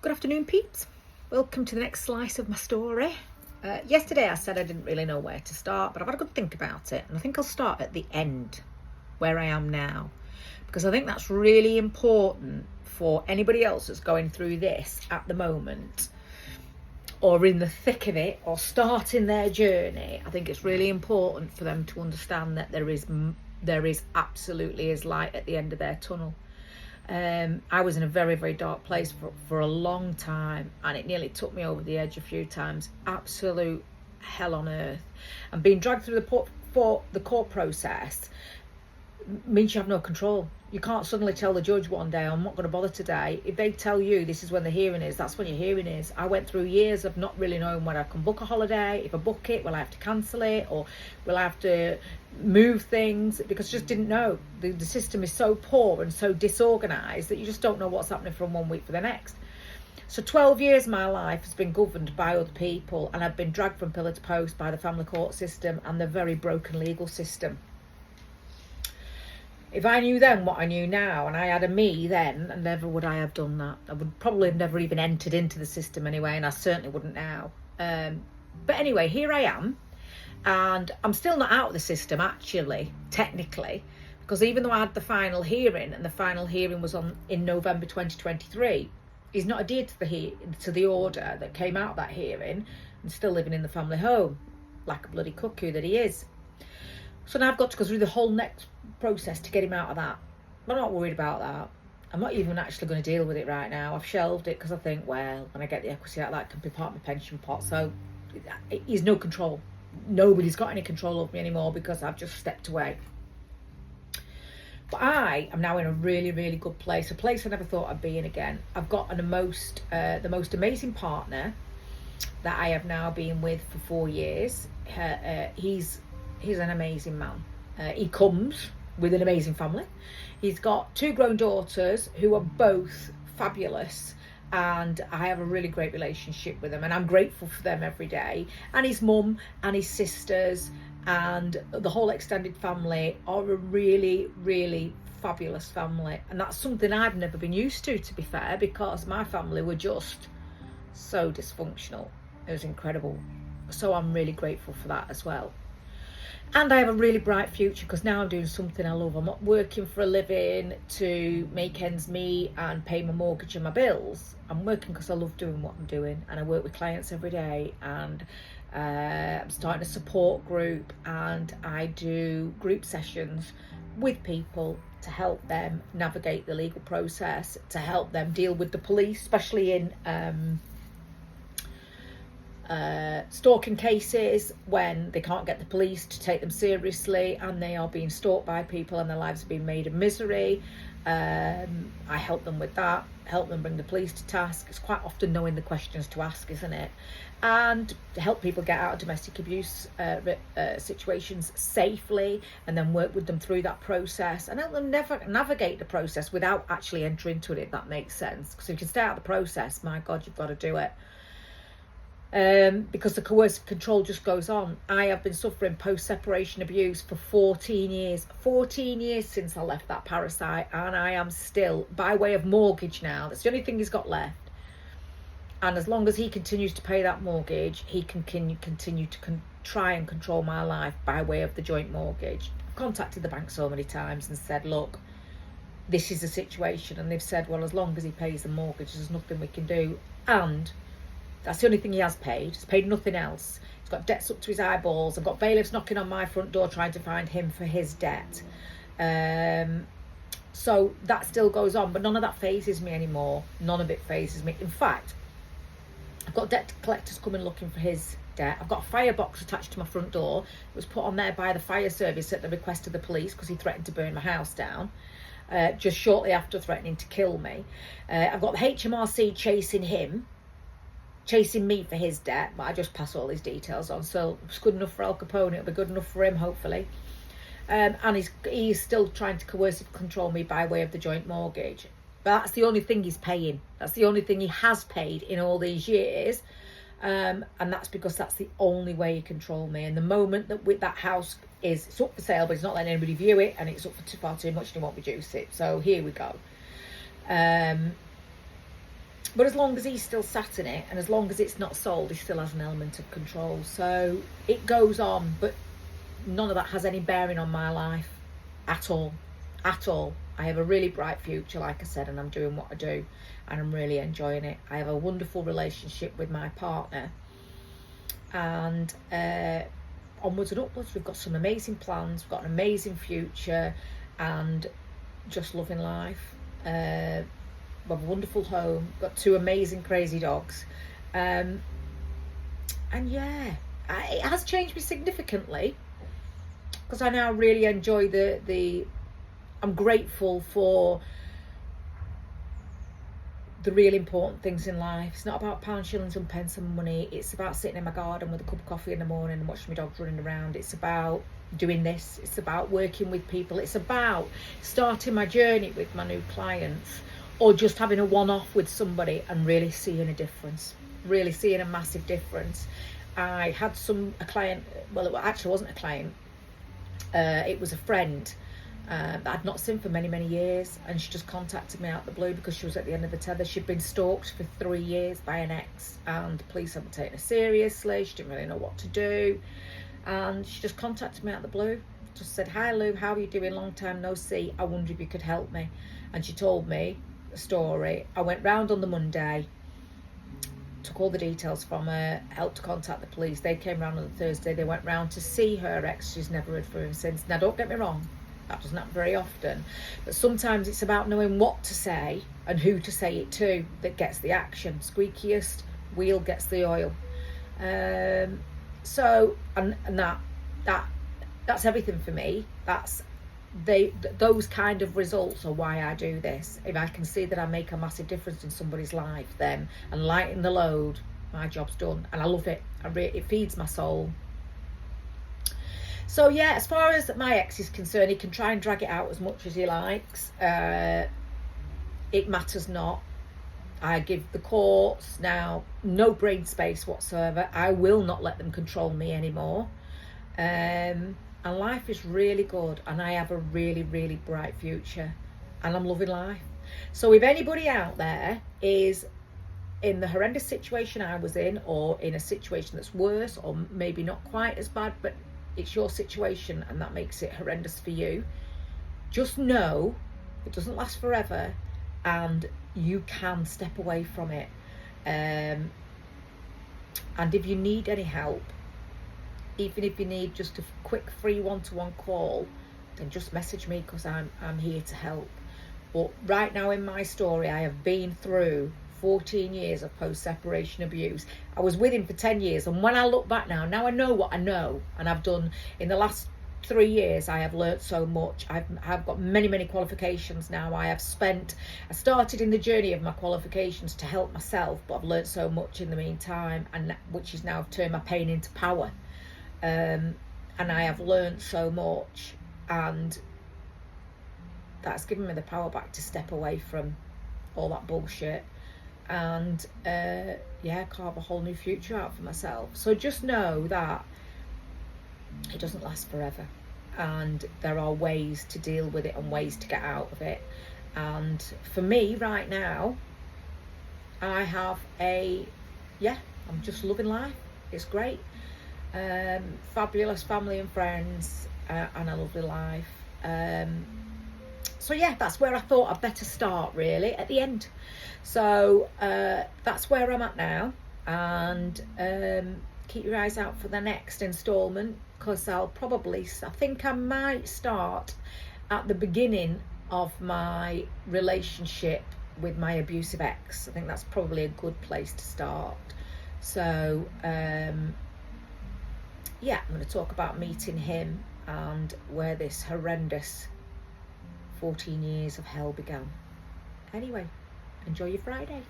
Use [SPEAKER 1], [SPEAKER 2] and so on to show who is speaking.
[SPEAKER 1] Good afternoon, peeps. Welcome to the next slice of my story. Yesterday I said I didn't really know where to start, but I've had a good think about it, and I think I'll start at the end, where I am now, because I think that's really important for anybody else that's going through this at the moment, or in the thick of it, or starting their journey. I think it's really important for them to understand that there is absolutely light at the end of their tunnel. I was in a very, very dark place for a long time, and it nearly took me over the edge a few times. Absolute hell on earth. And being dragged through the court process means you have no control. You can't suddenly tell the judge one day, I'm not going to bother today. If they tell you this is when the hearing is, that's when your hearing is. I went through years of not really knowing when I can book a holiday. If I book it, will I have to cancel it, or will I have to move things? Because I just didn't know. The system is so poor and so disorganised that you just don't know what's happening from one week for the next. So 12 years of my life has been governed by other people, and I've been dragged from pillar to post by the family court system and the very broken legal system. If I knew then what I knew now, and I had a me then, and never would I have done that. I would probably have never even entered into the system anyway, and I certainly wouldn't now. But anyway, here I am, and I'm still not out of the system, actually, technically, because even though I had the final hearing, and the final hearing was in November 2023, he's not adhered to the order that came out of that hearing, and still living in the family home, like a bloody cuckoo that he is. So now I've got to go through the whole next process to get him out of that. I'm not worried about that. I'm not even actually going to deal with it right now. I've shelved it because I think, well, when I get the equity out, that can be part of my pension pot. So he's no control. Nobody's got any control over me anymore because I've just stepped away. But I am now in a really, really good place. A place I never thought I'd be in again. I've got the most amazing partner that I have now been with for 4 years. He's an amazing man. He comes with an amazing family. He's got 2 grown daughters who are both fabulous, and I have a really great relationship with them, and I'm grateful for them every day. And his mum and his sisters and the whole extended family are a really, really fabulous family, and that's something I've never been used to be fair, because my family were just so dysfunctional. It was incredible. So I'm really grateful for that as well. And I have a really bright future because now I'm doing something I love. I'm not working for a living to make ends meet and pay my mortgage and my bills. I'm working because I love doing what I'm doing, and I work with clients every day, and I'm starting a support group, and I do group sessions with people to help them navigate the legal process, to help them deal with the police, especially in stalking cases when they can't get the police to take them seriously and they are being stalked by people and their lives are being made a misery. I help them with that, help them bring the police to task. It's quite often knowing the questions to ask, isn't it? And help people get out of domestic abuse situations safely, and then work with them through that process and help them navigate the process without actually entering into it, if that makes sense. Because if you can stay out of the process, my God, you've got to do it. Because the coercive control just goes on. I have been suffering post-separation abuse for 14 years. 14 years since I left that parasite, and I am still, by way of mortgage now, that's the only thing he's got left. And as long as he continues to pay that mortgage, he can continue to try and control my life by way of the joint mortgage. I've contacted the bank so many times and said, look, this is the situation. And they've said, well, as long as he pays the mortgage, there's nothing we can do. And that's the only thing he has paid. He's paid nothing else. He's got debts up to his eyeballs. I've got bailiffs knocking on my front door trying to find him for his debt. So that still goes on, but none of that phases me anymore. None of it phases me. In fact, I've got debt collectors coming looking for his debt. I've got a firebox attached to my front door. It was put on there by the fire service at the request of the police because he threatened to burn my house down. Just shortly after threatening to kill me. I've got the HMRC chasing me for his debt, but I just pass all his details on. So it's good enough for Al Capone, it'll be good enough for him, hopefully. And he's still trying to coercively control me by way of the joint mortgage. But that's the only thing he's paying. That's the only thing he has paid in all these years. And that's because that's the only way he control me. And the moment that that house it's up for sale, but he's not letting anybody view it, and it's up for far too much and he won't reduce it. So here we go. But as long as he's still sat in it, and as long as it's not sold, he still has an element of control. So it goes on, but none of that has any bearing on my life at all. At all. I have a really bright future, like I said, and I'm doing what I do, and I'm really enjoying it. I have a wonderful relationship with my partner, and onwards and upwards. We've got some amazing plans, we've got an amazing future, and just loving life. We have a wonderful home, got 2 amazing crazy dogs, and yeah, it has changed me significantly, because I now really enjoy the I'm grateful for the real important things in life. It's not about pounds, shillings and pence and money. It's about sitting in my garden with a cup of coffee in the morning and watching my dogs running around. It's about doing this. It's about working with people. It's about starting my journey with my new clients, or just having a one-off with somebody and really seeing a difference, really seeing a massive difference. I had a client, well, it actually wasn't a client, it was a friend that I'd not seen for many, many years, and she just contacted me out of the blue because she was at the end of the tether. She'd been stalked for 3 years by an ex, and the police hadn't taken her seriously. She didn't really know what to do, and she just contacted me out of the blue. Just said, "Hi Lou, how are you doing? Long time no see. I wonder if you could help me." And she told me the story. I went round on the Monday, took all the details from her, helped contact the police. They came round on the Thursday. They went round to see her ex. She's never heard from him since. Now, don't get me wrong, that doesn't happen very often, but sometimes it's about knowing what to say and who to say it to that gets the action. Squeakiest wheel gets the oil. So that's everything for me. Those kind of results are why I do this. If I can see that I make a massive difference in somebody's life, then, and lighten the load, my job's done, and I love it. It feeds my soul. So yeah, as far as my ex is concerned, he can try and drag it out as much as he likes. It matters not. I give the courts now no brain space whatsoever. I will not let them control me anymore. And life is really good, and I have a really, really bright future, and I'm loving life. So if anybody out there is in the horrendous situation I was in, or in a situation that's worse, or maybe not quite as bad, but it's your situation and that makes it horrendous for you, just know it doesn't last forever, and you can step away from it. And if you need any help, even if you need just a quick free one-to-one call, then just message me, because I'm here to help. But right now in my story, I have been through 14 years of post-separation abuse. I was with him for 10 years, and when I look back now I know what I know, and I've done in the last 3 years. I have learnt so much. I've got many qualifications now. I started in the journey of my qualifications to help myself, but I've learnt so much in the meantime, and which is now turned my pain into power. And I have learnt so much, and that's given me the power back to step away from all that bullshit, and carve a whole new future out for myself. So just know that it doesn't last forever, and there are ways to deal with it and ways to get out of it. And for me right now, I have I'm just loving life. It's great. Fabulous family and friends, and a lovely life. So yeah, that's where I thought I'd better start, really, at the end. So that's where I'm at now, and keep your eyes out for the next instalment, because I think I might start at the beginning of my relationship with my abusive ex. I think that's probably a good place to start. So I'm going to talk about meeting him and where this horrendous 14 years of hell began. Anyway, enjoy your Friday.